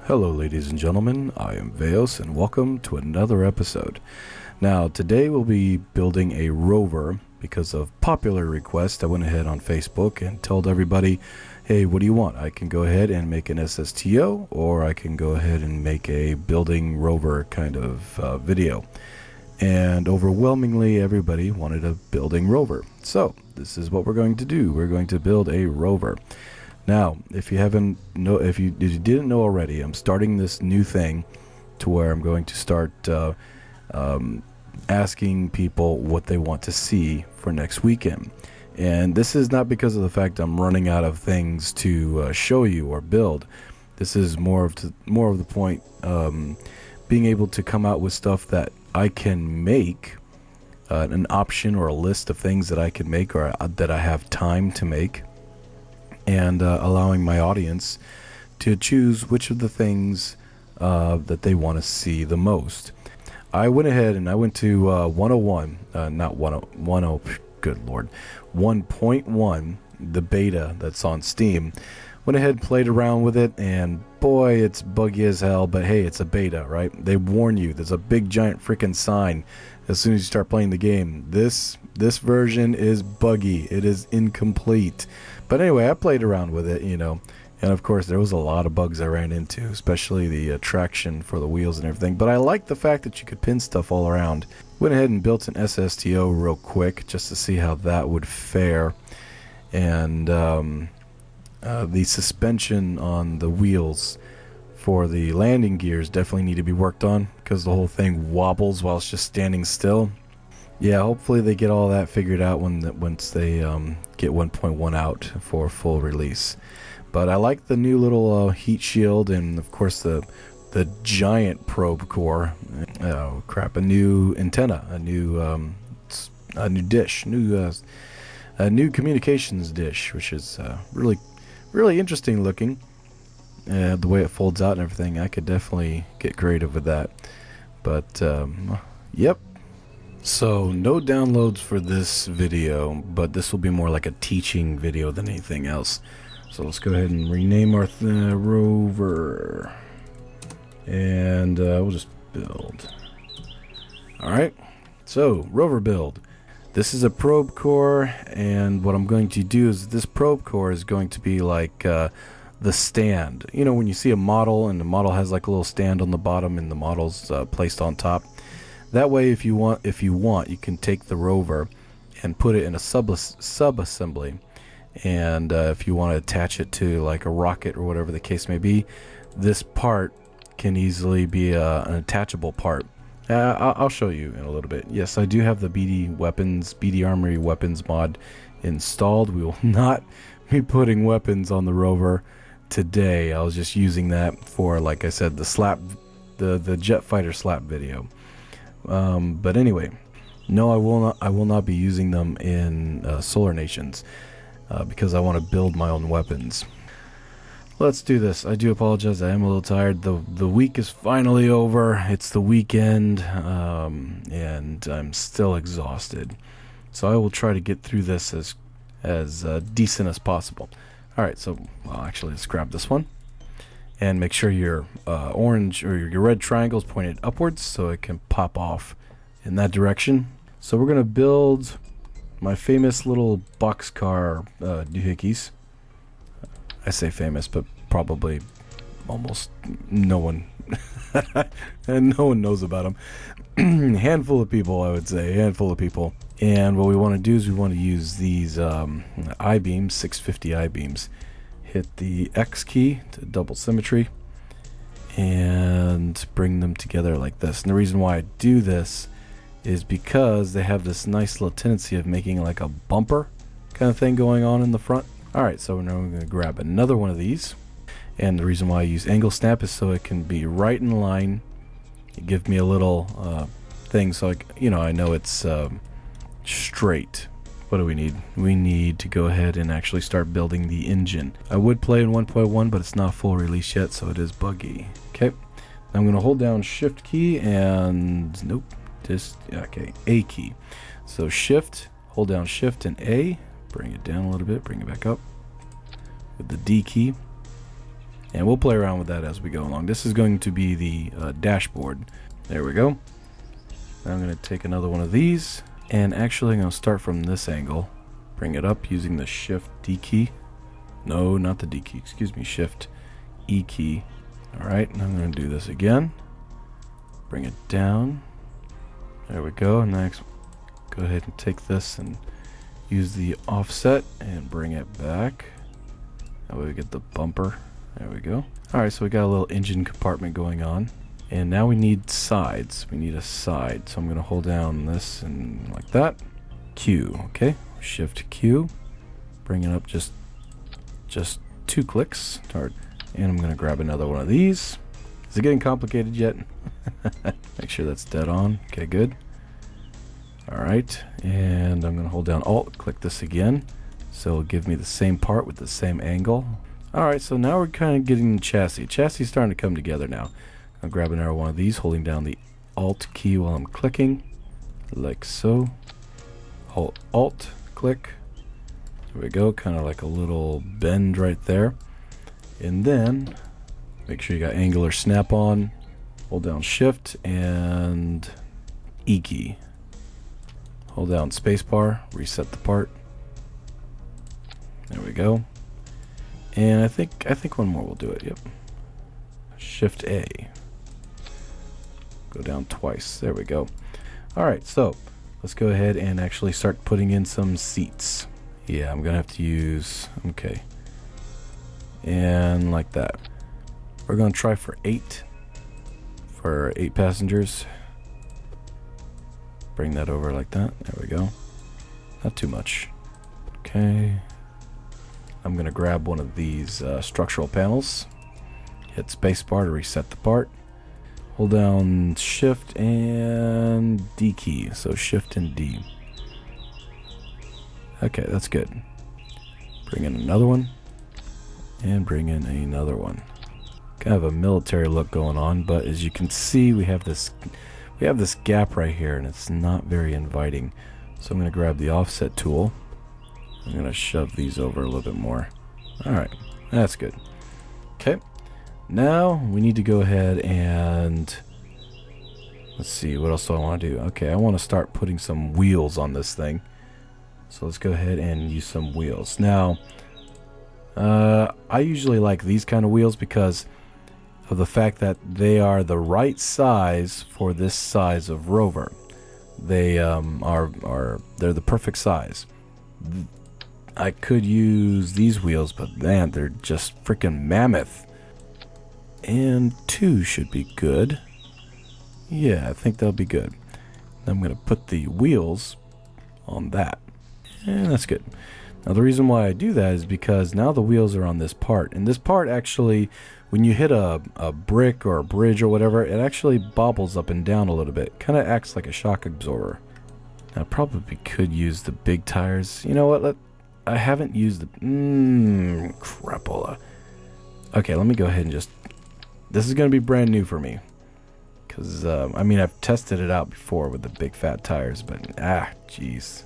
Hello ladies and gentlemen, I am Vaos and welcome to another episode. Now today we'll be building a rover. Because of popular request, I went ahead on Facebook and told everybody, hey, what do you want? I can go ahead and make an SSTO, or I can go ahead and make a building rover kind of video. And overwhelmingly everybody wanted a building rover. So this is what we're going to do. We're going to build a rover. Now, if you didn't know already, I'm starting this new thing to where I'm going to start asking people what they want to see for next weekend. And this is not because of the fact I'm running out of things to show you or build. This is more of the point, being able to come out with stuff that I can make, an option or a list of things that I can make or that I have time to make. And allowing my audience to choose which of the things that they want to see the most. I went ahead and I went to 101, not 1.0, good lord, 1.1, the beta that's on Steam. Went ahead, played around with it, and boy, it's buggy as hell, but hey, it's a beta, right? They warn you, there's a big giant freaking sign as soon as you start playing the game. This version is buggy, it is incomplete. But anyway, I played around with it, and of course there was a lot of bugs I ran into, especially the traction for the wheels and everything. But I liked the fact that you could pin stuff all around. Went ahead and built an SSTO real quick just to see how that would fare. And the suspension on the wheels for the landing gears definitely need to be worked on because the whole thing wobbles while it's just standing still. Yeah, hopefully they get all that figured out once they get 1.1 out for full release. But I like the new little heat shield, and of course the giant probe core. Oh crap! A new antenna, a new dish, a new communications dish, which is really interesting looking. The way it folds out and everything, I could definitely get creative with that. But yep. So no downloads for this video, but this will be more like a teaching video than anything else. So let's go ahead and rename our rover, and we'll just build. Alright, so rover build. This is a probe core, and what I'm going to do is this probe core is going to be like the stand. When you see a model and the model has like a little stand on the bottom and the model's placed on top. That way, if you want, you can take the rover and put it in a sub-assembly. And if you want to attach it to like a rocket or whatever the case may be, this part can easily be an attachable part. I'll show you in a little bit. Yes, I do have the BD Armory weapons mod installed. We will not be putting weapons on the rover today. I was just using that for, like I said, the jet fighter slap video. But anyway, no, I will not be using them in Solar Nations because I want to build my own weapons. Let's do this. I do apologize. I am a little tired. The week is finally over. It's the weekend, and I'm still exhausted. So I will try to get through this as decent as possible. All right. So actually, let's grab this one. And make sure your orange or your red triangle is pointed upwards so it can pop off in that direction. So we're going to build my famous little boxcar doohickeys. I say famous, but probably almost no one and no one knows about them. Handful of people, I would say, handful of people. And what we want to do is we want to use these I-beams, 650 I-beams. Hit the X key to double symmetry and bring them together like this. And the reason why I do this is because they have this nice little tendency of making like a bumper kind of thing going on in the front. Alright, so now we're going to grab another one of these. And the reason why I use angle snap is so it can be right in line. It gives me a little thing so I know it's straight. What do we need? We need to go ahead and actually start building the engine. I would play in 1.1, but it's not full release yet, so it is buggy. Okay, I'm going to hold down Shift key and nope, A key. So Shift, hold down Shift and A, bring it down a little bit, bring it back up with the D key. And we'll play around with that as we go along. This is going to be the dashboard. There we go. Now I'm going to take another one of these, and actually I'm going to start from this angle. Bring it up using the Shift D key. No, not the D key, excuse me, Shift E key. Alright, and I'm going to do this again. Bring it down. There we go. Next, go ahead and take this and use the offset and bring it back. That way we get the bumper. There we go. Alright, so we got a little engine compartment going on. And now we need sides. We need a side. So I'm going to hold down this and like that. Q, okay? Shift Q. Bring it up just 2 clicks. And I'm going to grab another one of these. Is it getting complicated yet? Make sure that's dead on. Okay, good. Alright, and I'm going to hold down Alt, click this again. So it'll give me the same part with the same angle. Alright, so now we're kind of getting the chassis. Chassis is starting to come together now. I'll grab another one of these, holding down the Alt key while I'm clicking. Like so. Hold Alt, click. There we go, kind of like a little bend right there. And then, make sure you got angular snap on. Hold down Shift and E key. Hold down spacebar, reset the part. There we go. And I think one more will do it. Yep. Shift A. Go down twice. There we go. All right, so let's go ahead and actually start putting in some seats. Yeah, I'm gonna have to use, okay. And like that. We're gonna try for 8 passengers. Bring that over like that. There we go. Not too much. Okay. I'm gonna grab one of these structural panels. Hit spacebar to reset the part. Hold down Shift and D key. So Shift and D. Okay, that's good. Bring in another one. And bring in another one. Kind of a military look going on, but as you can see, we have this gap right here, and it's not very inviting. So I'm going to grab the offset tool. I'm going to shove these over a little bit more. Alright, that's good. Okay, now we need to go ahead and let's see, what else do I want to do? Okay, I want to start putting some wheels on this thing. So let's go ahead and use some wheels. Now, I usually like these kind of wheels because of the fact that they are the right size for this size of Rover. They they're the perfect size. I could use these wheels, but man, they're just freaking mammoth. And 2 should be good. Yeah, I think that'll be good. I'm gonna put the wheels on that, and that's good. Now the reason why I do that is because now the wheels are on this part, and this part actually, when you hit a brick or a bridge or whatever, it actually bobbles up and down a little bit. Kind of acts like a shock absorber. Now, I probably could use the big tires. You know what? I haven't used the crapola. Okay, let me go ahead and just. This is going to be brand new for me, because I mean I've tested it out before with the big fat tires, but jeez,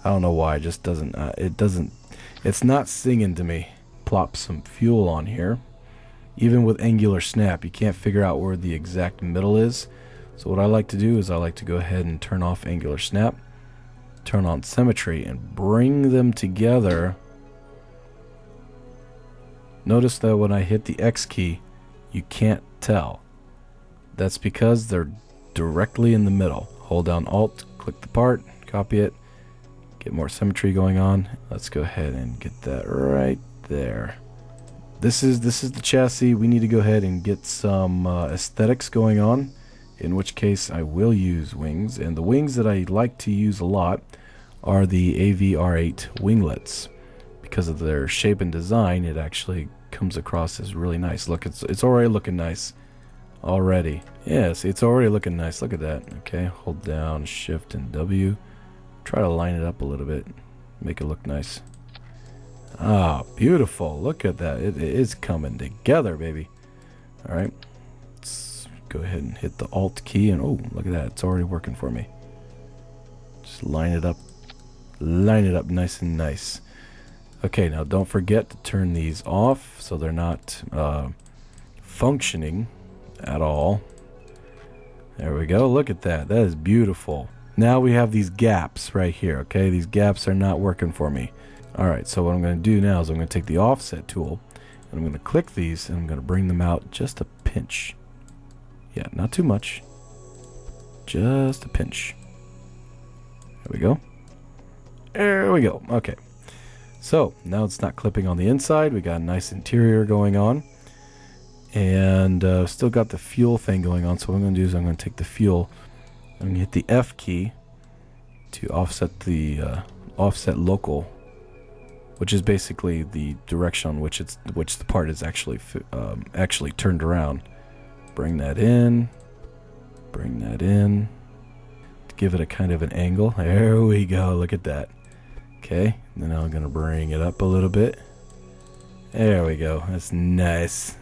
I don't know why. It just doesn't. It's not singing to me. Plop some fuel on here. Even with angular snap, you can't figure out where the exact middle is. So what I like to do is I like to go ahead and turn off angular snap, turn on symmetry, and bring them together. Notice that when I hit the X key, you can't tell. That's because they're directly in the middle. Hold down Alt, click the part, copy it, get more symmetry going on. Let's go ahead and get that right there. This is the chassis. We need to go ahead and get some aesthetics going on, in which case I will use wings. And the wings that I like to use a lot are the AVR8 winglets. Because of their shape and design, it actually comes across as really nice. Look, it's already looking nice. Already. Yes, it's already looking nice. Look at that. Okay, hold down Shift and W. Try to line it up a little bit. Make it look nice. Ah, beautiful. Look at that. It is coming together, baby. Alright. Let's go ahead and hit the Alt key, and oh, look at that. It's already working for me. Just line it up. Line it up nice and nice. Okay, now don't forget to turn these off so they're not functioning at all. There we go. Look at that. That is beautiful. Now we have these gaps right here. Okay, these gaps are not working for me. All right, so what I'm going to do now is I'm going to take the offset tool and I'm going to click these and I'm going to bring them out just a pinch. Yeah, not too much. Just a pinch. There we go. There we go. Okay. So now it's not clipping on the inside. We got a nice interior going on. And still got the fuel thing going on. So what I'm going to do is I'm going to take the fuel. I'm going to hit the F key to offset the offset local, which is basically the direction on which the part is actually turned around. Bring that in. Bring that in. To give it a kind of an angle. There we go. Look at that. Okay. Then I'm going to bring it up a little bit. There we go. That's nice.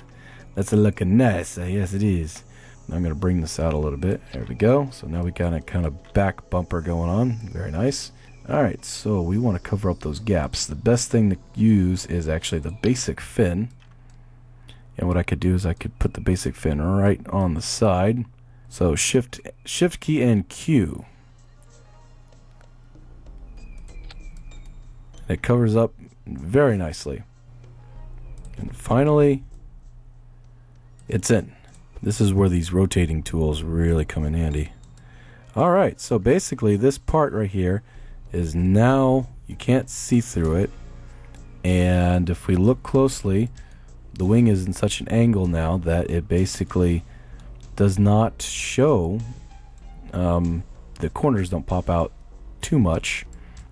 That's looking nice. Yes, it is. Now I'm going to bring this out a little bit. There we go. So now we got a kind of back bumper going on. Very nice. Alright, so we want to cover up those gaps. The best thing to use is actually the basic fin. And what I could do is I could put the basic fin right on the side. So shift key and Q. It covers up very nicely. And finally, it's in. This is where these rotating tools really come in handy. Alright, so basically this part right here is now, you can't see through it. And if we look closely, the wing is in such an angle now that it basically does not show, the corners don't pop out too much.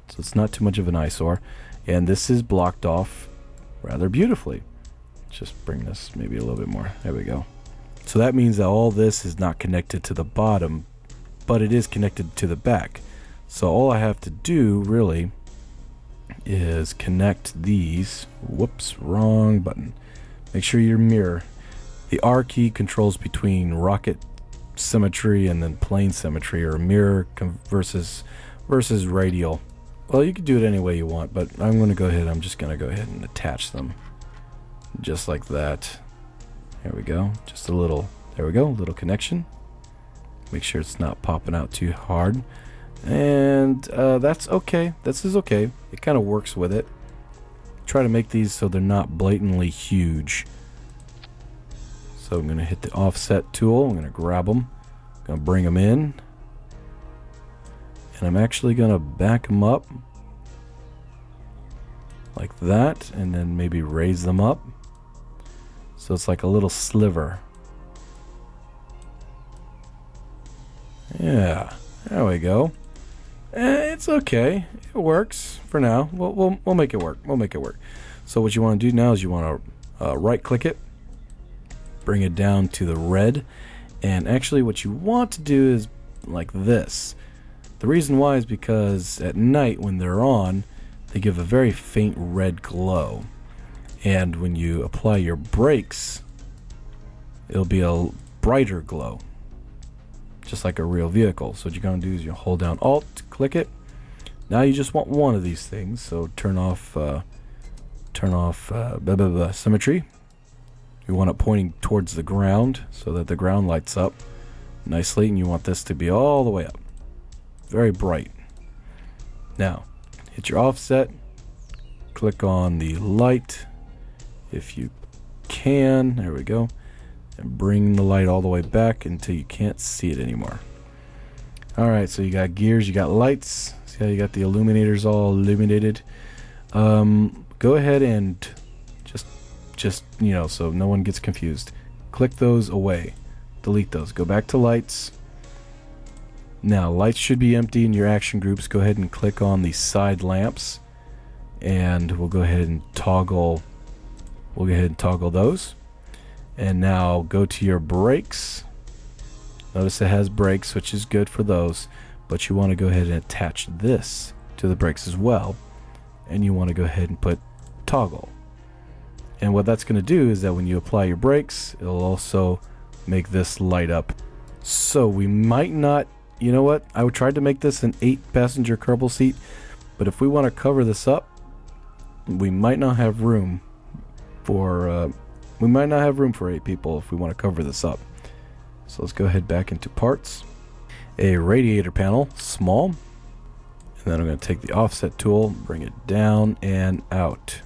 So it's not too much of an eyesore. And this is blocked off rather beautifully. Just bring this maybe a little bit more. There we go. So that means that all this is not connected to the bottom, but it is connected to the back. So all I have to do really is connect these. Whoops, wrong button. Make sure your mirror. The R key controls between rocket symmetry and then plane symmetry, or mirror versus radial. Well, you can do it any way you want, but I'm going to go ahead. I'm just going to go ahead and attach them. Just like that. There we go. Just a little, there we go, a little connection. Make sure it's not popping out too hard. And that's okay. This is okay. It kind of works with it. Try to make these so they're not blatantly huge. So I'm going to hit the offset tool. I'm going to grab them. I'm going to bring them in. And I'm actually going to back them up. Like that. And then maybe raise them up. So it's like a little sliver. Yeah, there we go. It's okay. It works for now. We'll make it work. We'll make it work. So what you want to do now is you want to right click it, bring it down to the red, and actually what you want to do is like this. The reason why is because at night when they're on, they give a very faint red glow. And when you apply your brakes, it'll be a brighter glow, just like a real vehicle. So what you're going to do is you hold down Alt, click it. Now you just want one of these things. So turn off symmetry. You want it pointing towards the ground so that the ground lights up nicely, and you want this to be all the way up, very bright. Now hit your offset, click on the light if you can. There we go. And bring the light all the way back until you can't see it anymore. Alright, so you got gears, you got lights. See how you got the illuminators all illuminated? Go ahead and just you know, so no one gets confused, click those away, delete those, go back to lights. Now lights should be empty in your action groups. Go ahead and click on the side lamps, and we'll go ahead and toggle those. And now go to your brakes. Notice it has brakes, which is good for those, but you want to go ahead and attach this to the brakes as well, and you want to go ahead and put toggle. And what that's going to do is that when you apply your brakes, it'll also make this light up. So we might not, you know what, I tried to make this an 8-passenger Kerbal seat, but if we want to cover this up, we might not have room for We might not have room for 8 people if we want to cover this up. So let's go ahead back into parts. A radiator panel, small. And then I'm going to take the offset tool, bring it down and out.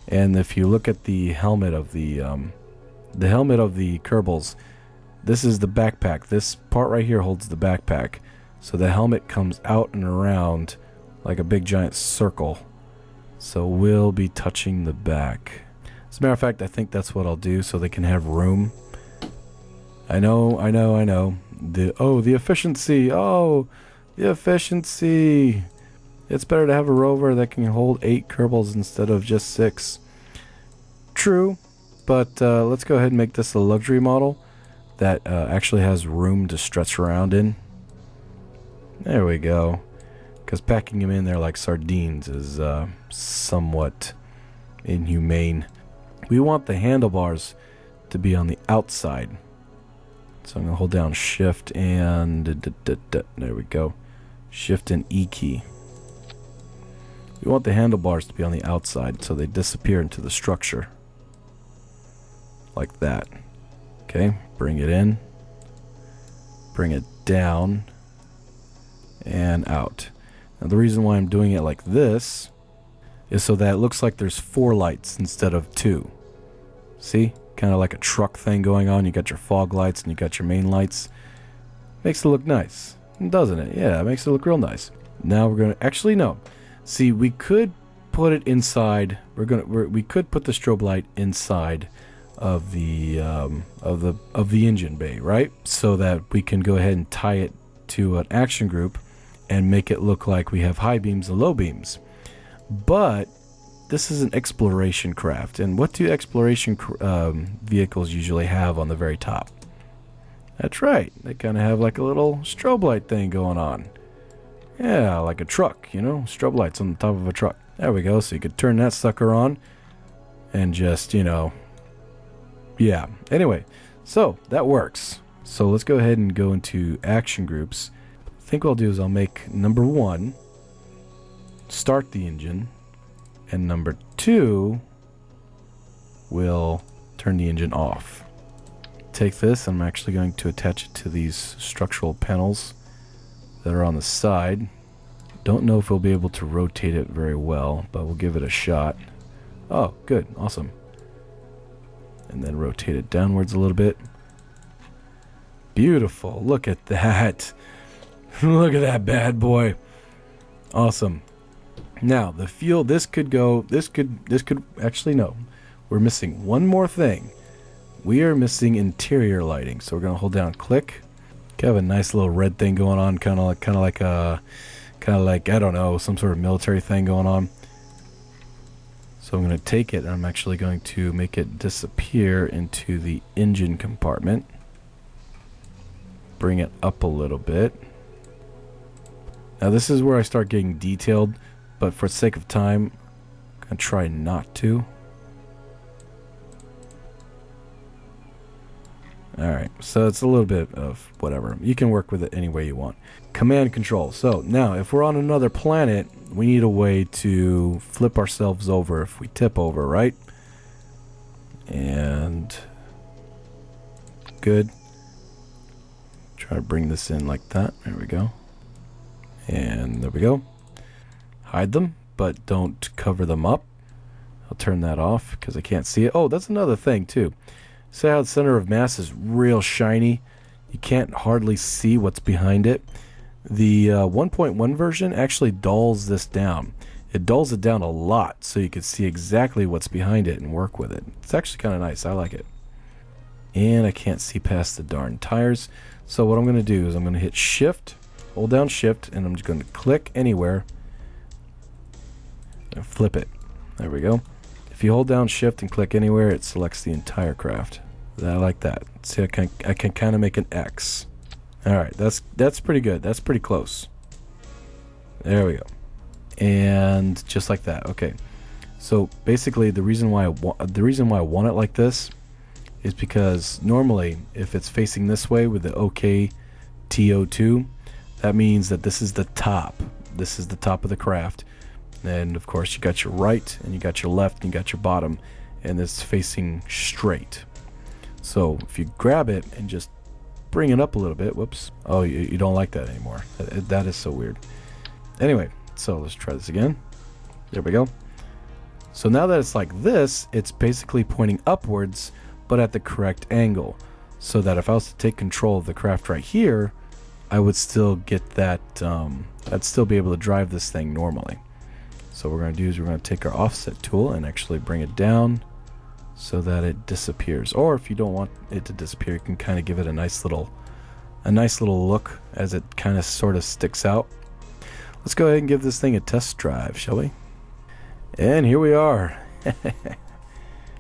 And if you look at the helmet of the Kerbals, this is the backpack. This part right here holds the backpack. So the helmet comes out and around like a big giant circle. So we'll be touching the back. As a matter of fact, I think that's what I'll do so they can have room. I know. The efficiency. Oh, the efficiency. It's better to have a rover that can hold 8 Kerbals instead of just 6. True, but let's go ahead and make this a luxury model that actually has room to stretch around in. There we go. Because packing them in there like sardines is somewhat inhumane. We want the handlebars to be on the outside. So I'm going to hold down Shift and... there we go. Shift and E key. We want the handlebars to be on the outside so they disappear into the structure. Like that. Okay, bring it in. Bring it down. And out. Now the reason why I'm doing it like this is so that it looks like there's 4 lights instead of 2. See? Kind of like a truck thing going on. You got your fog lights and you got your main lights. Makes it look nice, doesn't it? Yeah, it makes it look real nice. Now we're gonna actually no. See, we could put it inside. We could put the strobe light inside of the engine bay, right? So that we can go ahead and tie it to an action group and make it look like we have high beams and low beams. But this is an exploration craft, and what do exploration vehicles usually have on the very top? That's right, they kind of have like a little strobe light thing going on. Yeah, like a truck, you know, strobe lights on the top of a truck. There we go, so you could turn that sucker on and just, you know, yeah. Anyway, so that works. So let's go ahead and go into action groups. I think what I'll do is I'll make number 1 start the engine, and number 2 will turn the engine off. Take this, and I'm actually going to attach it to these structural panels that are on the side. Don't know if we'll be able to rotate it very well, but we'll give it a shot. Oh, good, awesome. And then rotate it downwards a little bit. Beautiful, look at that. Look at that bad boy. Awesome. Now, the fuel, this could actually, no. We're missing one more thing. We are missing interior lighting. So we're going to hold down click. Have a nice little red thing going on, kind of like I don't know, some sort of military thing going on. So I'm going to take it and I'm actually going to make it disappear into the engine compartment. Bring it up a little bit. Now this is where I start getting detailed, but for the sake of time, I'm going to try not to. Alright, so it's a little bit of whatever. You can work with it any way you want. Command control. So now, if we're on another planet, we need a way to flip ourselves over if we tip over, right? And good. Try to bring this in like that. There we go. And there we go. Hide them, but don't cover them up. I'll turn that off because I can't see it. Oh, that's another thing too. See how the center of mass is real shiny? You can't hardly see what's behind it. The 1.1 version actually dulls this down. It dulls it down a lot so you can see exactly what's behind it and work with it. It's actually kind of nice. I like it. And I can't see past the darn tires. So what I'm going to do is I'm going to hit shift, hold down shift, and I'm just going to click anywhere and flip it. There we go. If you hold down shift and click anywhere, it selects the entire craft. I like that. See, I can kind of make an X. Alright, that's pretty good. That's pretty close. There we go. And just like that. Okay. So basically the reason why I want it like this is because normally if it's facing this way with the OK TO2, that means that this is the top. This is the top of the craft. And of course you got your right and you got your left and you got your bottom. and it's facing straight. So if you grab it and just bring it up a little bit, whoops, oh, you don't like that anymore. That is so weird. Anyway, so let's try this again. There we go. So now that it's like this, it's basically pointing upwards, but at the correct angle, so that if I was to take control of the craft right here, I would still get that, I'd still be able to drive this thing normally. So what we're going to do is we're going to take our offset tool and actually bring it down so that it disappears. Or if you don't want it to disappear, you can kind of give it a nice little look as it kind of sort of sticks out. Let's go ahead and give this thing a test drive, shall we? And here we are.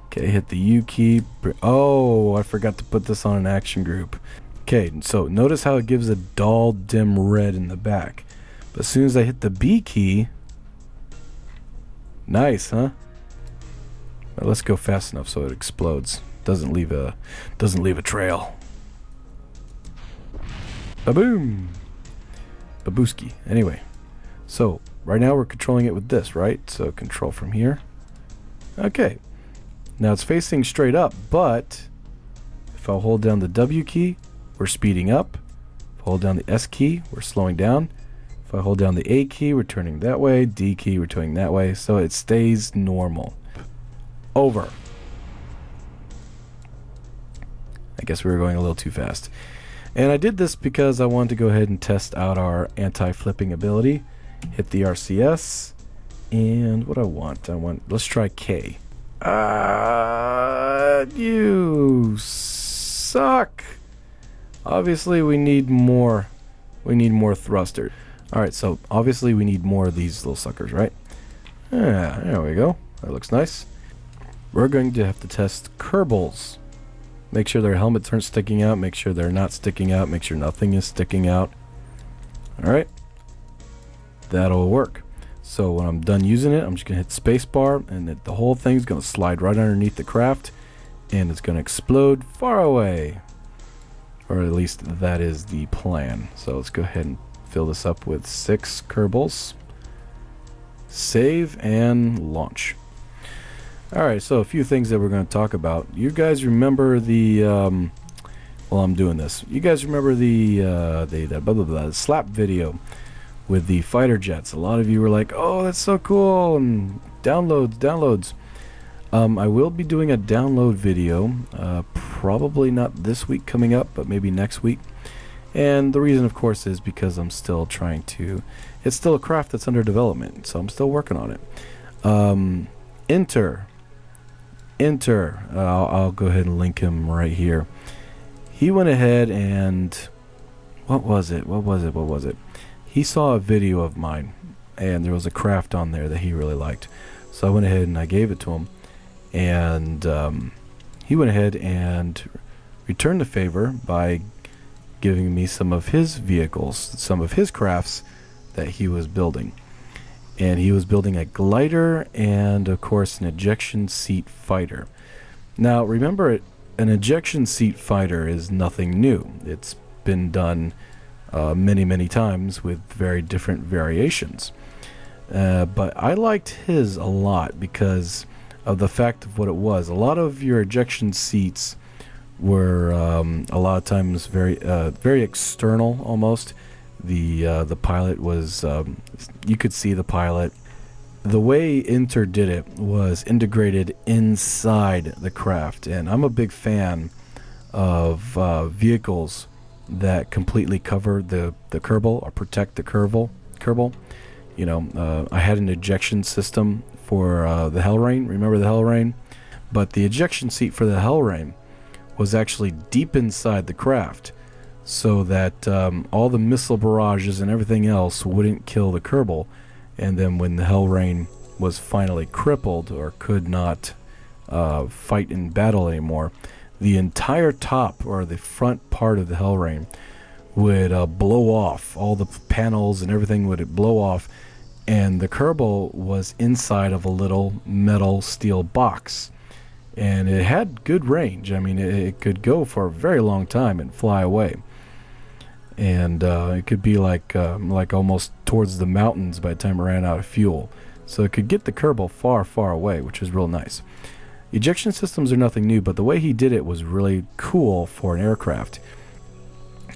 Okay, hit the U key. Oh, I forgot to put this on an action group. Okay, so notice how it gives a dull, dim red in the back. But as soon as I hit the B key, nice, huh? Well, let's go fast enough so it explodes. Doesn't leave a trail. Ba-boom! Babooski. Anyway, so right now we're controlling it with this, right? So control from here. Okay. Now it's facing straight up, but if I hold down the W key, we're speeding up. If I hold down the S key, we're slowing down. If I hold down the A key, we're turning that way. D key, we're turning that way. So it stays normal. Over. I guess we were going a little too fast. And I did this because I wanted to go ahead and test out our anti-flipping ability. Hit the RCS. And what I want, let's try K. You suck. Obviously we need more. We need more thruster. Alright, so obviously we need more of these little suckers, right? Yeah, there we go. That looks nice. We're going to have to test Kerbals. Make sure their helmets aren't sticking out. Make sure they're not sticking out. Make sure nothing is sticking out. Alright. That'll work. So when I'm done using it, I'm just going to hit spacebar, and the whole thing's going to slide right underneath the craft, and it's going to explode far away. Or at least that is the plan. So let's go ahead and fill this up with 6 Kerbals. Save and launch. Alright, so a few things that we're going to talk about. You guys remember the, while I'm doing this, you guys remember the blah, blah, blah, slap video with the fighter jets. A lot of you were like, oh, that's so cool, and downloads. I will be doing a download video, probably not this week coming up, but maybe next week. And the reason, of course, is because I'm still trying to, it's still a craft that's under development, so I'm still working on it. Enter, I'll go ahead and link him right here. He went ahead and, what was it? He saw a video of mine, and there was a craft on there that he really liked. So I went ahead and I gave it to him, and he went ahead and returned the favor by giving me some of his vehicles, some of his crafts that he was building. And he was building a glider and, of course, an ejection seat fighter. Now, remember, an ejection seat fighter is nothing new. It's been done many times with very different variations. But I liked his a lot because of the fact of what it was. A lot of your ejection seats were a lot of times very external almost. The pilot was, you could see the pilot. The way Inter did it was integrated inside the craft, and I'm a big fan of vehicles that completely cover the Kerbal or protect the Kerbal. You know, I had an ejection system for the Hellrain. Remember the Hellrain? But the ejection seat for the Hellrain was actually deep inside the craft, so that all the missile barrages and everything else wouldn't kill the Kerbal. And then when the Hellrain was finally crippled or could not fight in battle anymore, the entire top or the front part of the Hellrain would blow off. All the panels and everything would blow off, and the Kerbal was inside of a little metal steel box. And it had good range. I mean, it could go for a very long time and fly away. And it could be like almost towards the mountains by the time it ran out of fuel. So it could get the Kerbal far away, which is real nice. Ejection systems are nothing new, but the way he did it was really cool for an aircraft.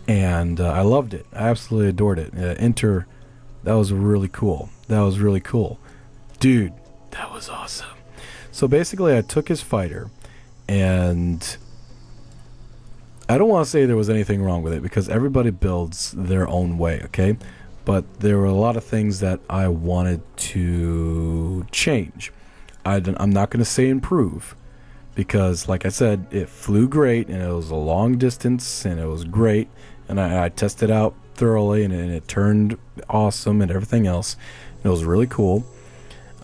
And I loved it. I absolutely adored it. Enter, that was really cool. That was really cool. Dude, that was awesome. So basically I took his fighter, and I don't want to say there was anything wrong with it, because everybody builds their own way, okay? But there were a lot of things that I wanted to change. I'm not going to say improve, because like I said, it flew great, and it was a long distance, and it was great, and I tested out thoroughly, and it turned awesome and everything else. It was really cool,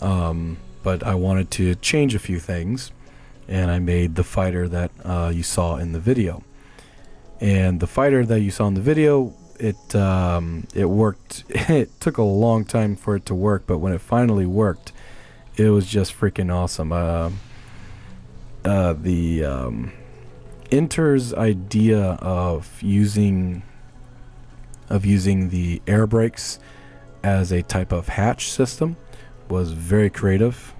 but I wanted to change a few things, and I made the fighter that you saw in the video. And the fighter that you saw in the video, it worked. It took a long time for it to work, but when it finally worked, it was just freaking awesome. Inter's idea of using the air brakes as a type of hatch system was very creative.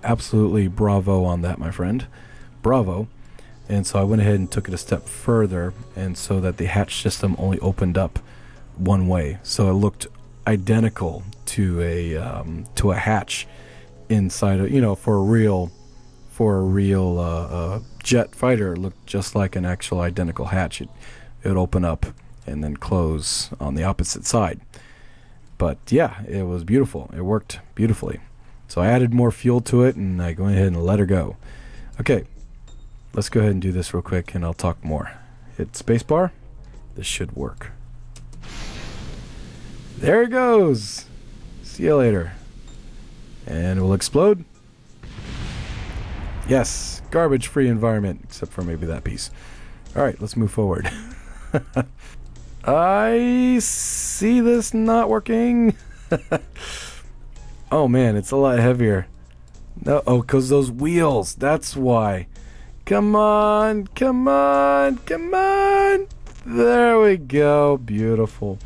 Absolutely bravo on that, my friend. Bravo. And so I went ahead and took it a step further, and so that the hatch system only opened up one way, so it looked identical to a hatch inside of, for a real jet fighter. It looked just like an actual identical hatch. It would open up and then close on the opposite side. But yeah, it was beautiful. It worked beautifully. So I added more fuel to it, and I go ahead and let her go. Okay, let's go ahead and do this real quick, and I'll talk more. Hit spacebar. This should work. There it goes. See you later. And it will explode. Yes, garbage-free environment, except for maybe that piece. All right, let's move forward. I see this not working. Oh man, it's a lot heavier. No, oh, because those wheels. That's why. Come on, come on, come on. There we go. Beautiful.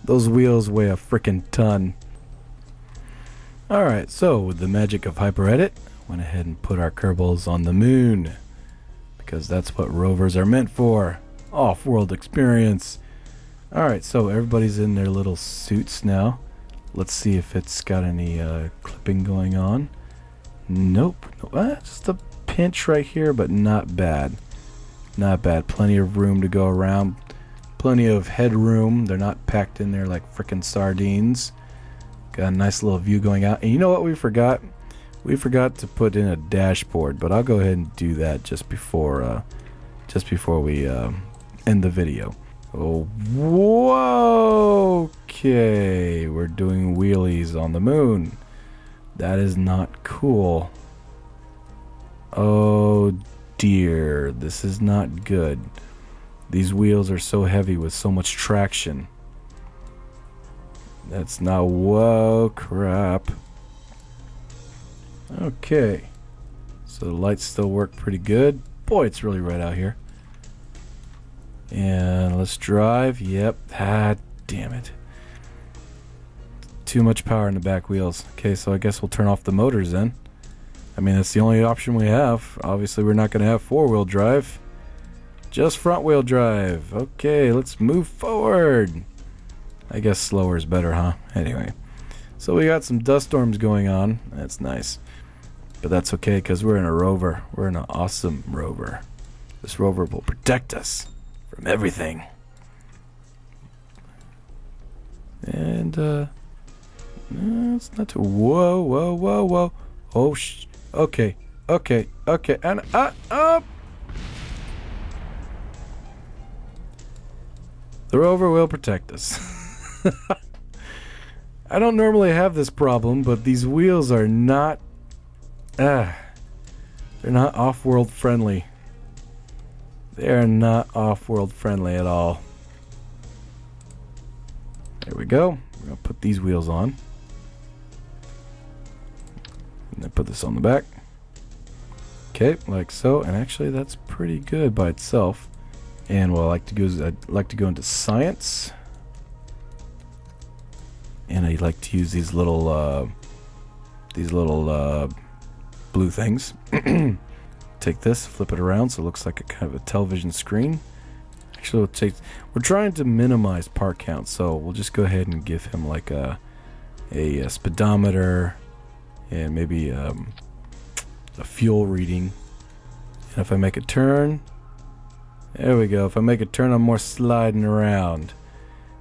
Those wheels weigh a freaking ton. Alright, so with the magic of HyperEdit, went ahead and put our Kerbals on the moon, because that's what rovers are meant for. Off-world experience. Alright, so everybody's in their little suits now. Let's see if it's got any clipping going on. Nope. Just a pinch right here, but not bad. Not bad. Plenty of room to go around. Plenty of headroom. They're not packed in there like frickin' sardines. Got a nice little view going out. And you know what we forgot? We forgot to put in a dashboard, but I'll go ahead and do that just before we end the video. Oh, whoa! Okay, we're doing wheelies on the moon. That is not cool. Oh dear, this is not good. These wheels are so heavy with so much traction. That's not, whoa, crap. Okay, so the lights still work pretty good. Boy, it's really right out here. And let's drive. Yep. Ah, damn it. Too much power in the back wheels. Okay, so I guess we'll turn off the motors then. I mean, that's the only option we have. Obviously, we're not going to have four-wheel drive. Just front-wheel drive. Okay, let's move forward. I guess slower is better, huh? Anyway. So we got some dust storms going on. That's nice. But that's okay, because we're in a rover. We're in an awesome rover. This rover will protect us from everything. And, it's not too... Whoa, whoa, whoa, whoa. Oh, okay, okay, okay. And, up! The rover will protect us. I don't normally have this problem, but these wheels are not... they're not off-world friendly. They are not off-world friendly at all. There we go. We're going to put these wheels on. And then put this on the back. Okay, like so. And actually, that's pretty good by itself. And what I like to do is I'd like to go into science. And I like to use these little blue things. take this, flip it around so it looks like a kind of a television screen. Actually, we're trying to minimize part count, so we'll just go ahead and give him like a speedometer and maybe a fuel reading. And if I make a turn, there we go. If I make a turn, I'm more sliding around.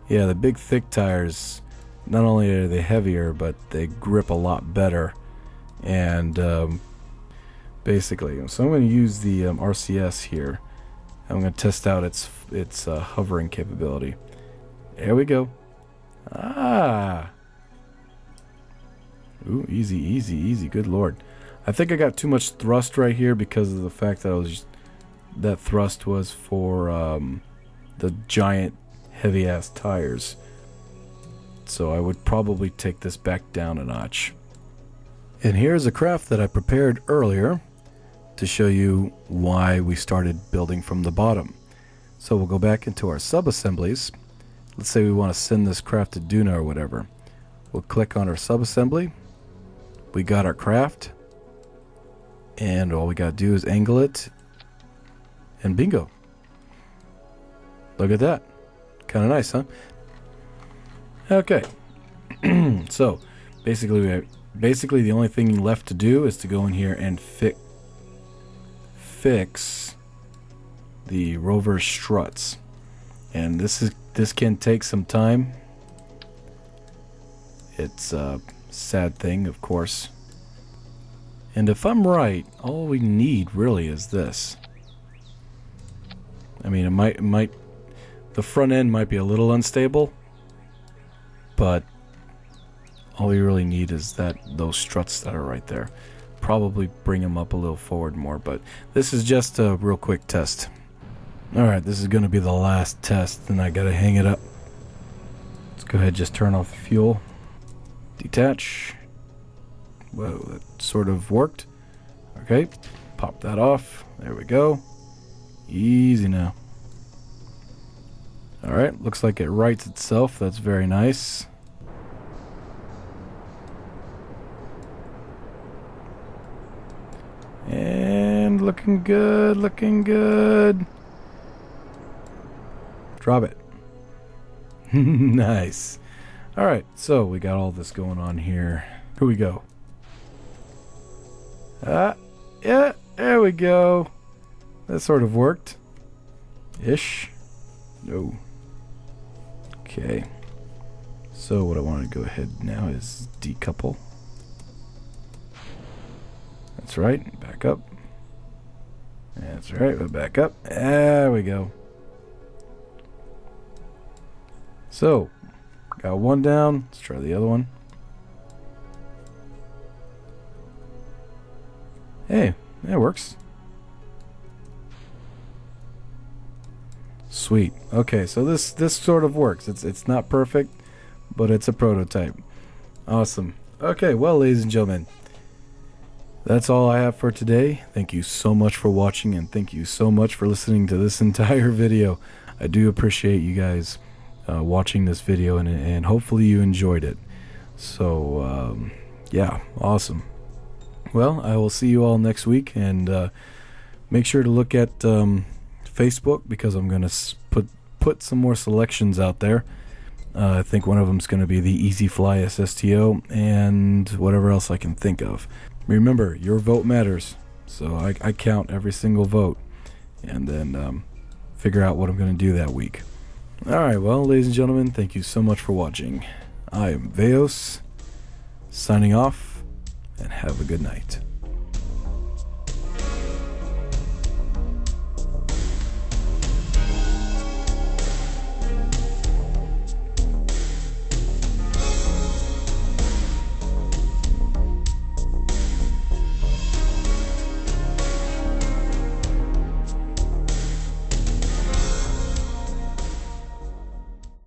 Yeah, the big thick tires, not only are they heavier, but they grip a lot better. And basically, so I'm going to use the RCS here. I'm going to test out its hovering capability. There we go. Ah. Ooh, easy, easy, easy. Good lord. I think I got too much thrust right here because of the fact that that thrust was for the giant heavy-ass tires. So I would probably take this back down a notch. And here's a craft that I prepared earlier to show you why we started building from the bottom. So we'll go back into our sub-assemblies. Let's say we want to send this craft to Duna or whatever. We'll click on our sub-assembly. We got our craft. And all we got to do is angle it. And bingo. Look at that. Kind of nice, huh? Okay. So basically the only thing left to do is to go in here and fix the Rover struts. And this can take some time. It's a sad thing, of course. And if I'm right, all we need really is this. I mean, it might the front end might be a little unstable, but all we really need is those struts that are right there. Probably bring them up a little forward more, but this is just a real quick test. Alright, this is going to be the last test, and I gotta hang it up. Let's go ahead and just turn off the fuel. Detach. Whoa, that sort of worked. Okay, pop that off. There we go. Easy now. Alright, looks like it rights itself. That's very nice. And looking good, looking good. Drop it. Nice. Alright, so we got all this going on here. Here we go. Yeah, there we go. That sort of worked. Ish. No. Okay. So what I want to go ahead now is decouple. That's right. Back up. That's right. We'll back up. There we go. So, got one down. Let's try the other one. Hey, that works. Sweet. Okay, so this sort of works. It's not perfect, but it's a prototype. Awesome. Okay, well, ladies and gentlemen, that's all I have for today. Thank you so much for watching, and thank you so much for listening to this entire video. I do appreciate you guys watching this video, and hopefully you enjoyed it. So, yeah, awesome. Well, I will see you all next week, and make sure to look at Facebook, because I'm going to put some more selections out there. I think one of them is going to be the Easy Fly SSTO and whatever else I can think of. Remember, your vote matters, so I count every single vote, and then figure out what I'm going to do that week. Alright, well, ladies and gentlemen, thank you so much for watching. I am Vaos, signing off, and have a good night.